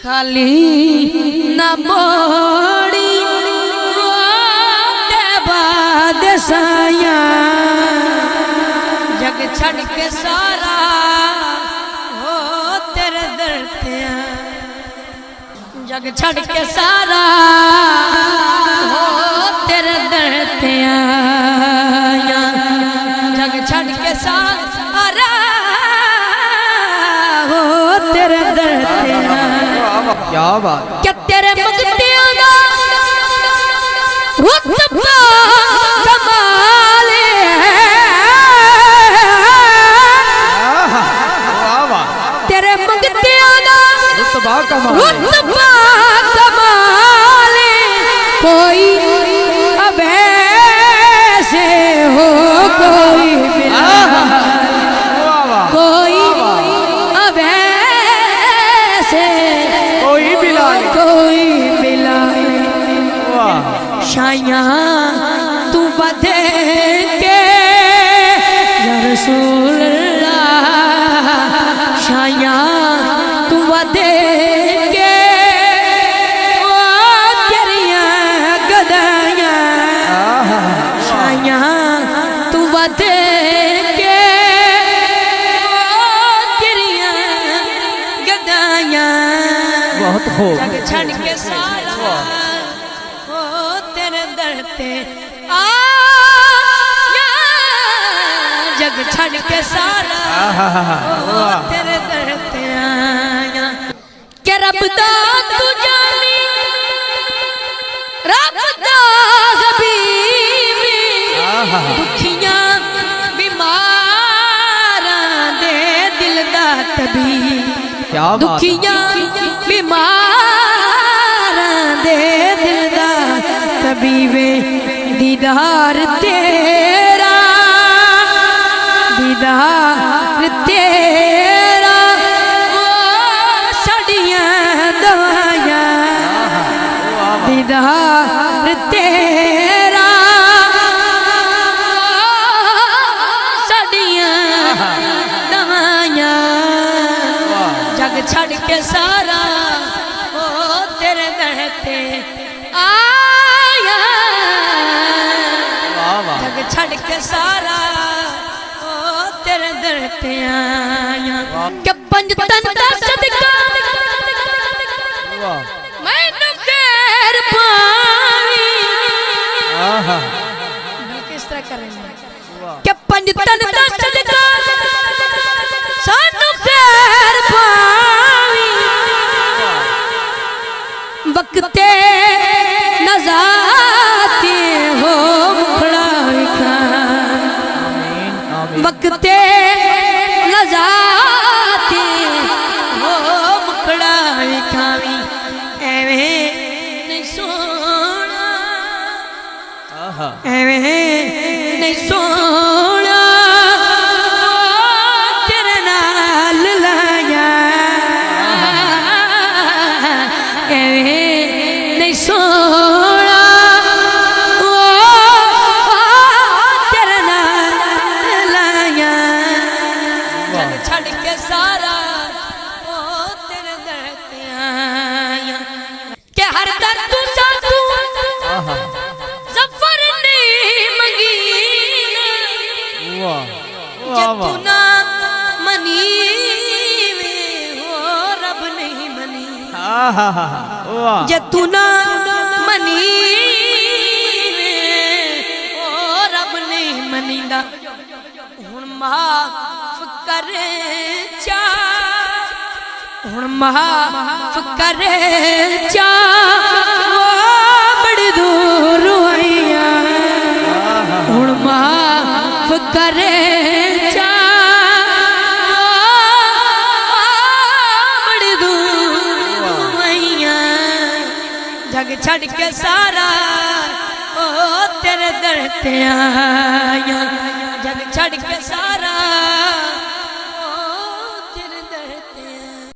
खाली न मोड़ी रोते बाद साया जग छड़ के सारा हो तेरे दर ते जग छड़ के सारा हो तेरे दर ते आया जग छड़ के सारा हो तेरे दर ते क्या बात क्या तेरे मंगतियां दा रुतबा कमाल है तेरे मंगतियां दा रुतबा कमाल कोई अब ऐसे हो कोई कोई अब ऐसे कोई मिला शाया तू बधे के या रसूल अल्लाह शाया तू बधे के ओ तेरिया गदाया शाया तू बधे के ओ तेरिया गदाया बहुत खूब जग छड़ के सारा हो तेरे दर ते आया जग छड़ के सारा हो तेरे दर ते आया के रब दा तू जानी रब दा हबीबी दुखियां बीमारां दे दिल दा तबीब क्या बात दुखियां बीमारां दे दिल दा तबीबे दीदार तेरा दीदार तेरा ओ साड़ियां दवाया दीदार तेरा साड़ियां दवाया जग छड़ के सारा हो तेरे दर ते आया जग छड़ के सारा हो तेरे दर ते आया के पंज तन दा सदका मैनू खैर पावी किस तरह करेंगे के पंज तन दा सदका सानू खैर पावी वक्ते नजाते हो मुखड़ा विखा वक्ते नजाते हो मुखड़ा विखावी एवें नहीं सोना एवें नहीं सोना तेरे नाल लाया नहीं सोना तेरे नाल लाया जग छड़ के सारा ओ तेरे दर ते आया के हर दर तू साधु जफर नहीं मंगी जे तू ना मनी हो रब नहीं मनी जे तू ना मनी ओ रब नहीं मनीदा हुण माफ करे चा हुण माफ करे चा बड़ी दूर आईया हुण माफ करे चा बड़ी दूर आईया जग छड़ के सारा ओ तेरे दर ते आया जग छड़ के सारा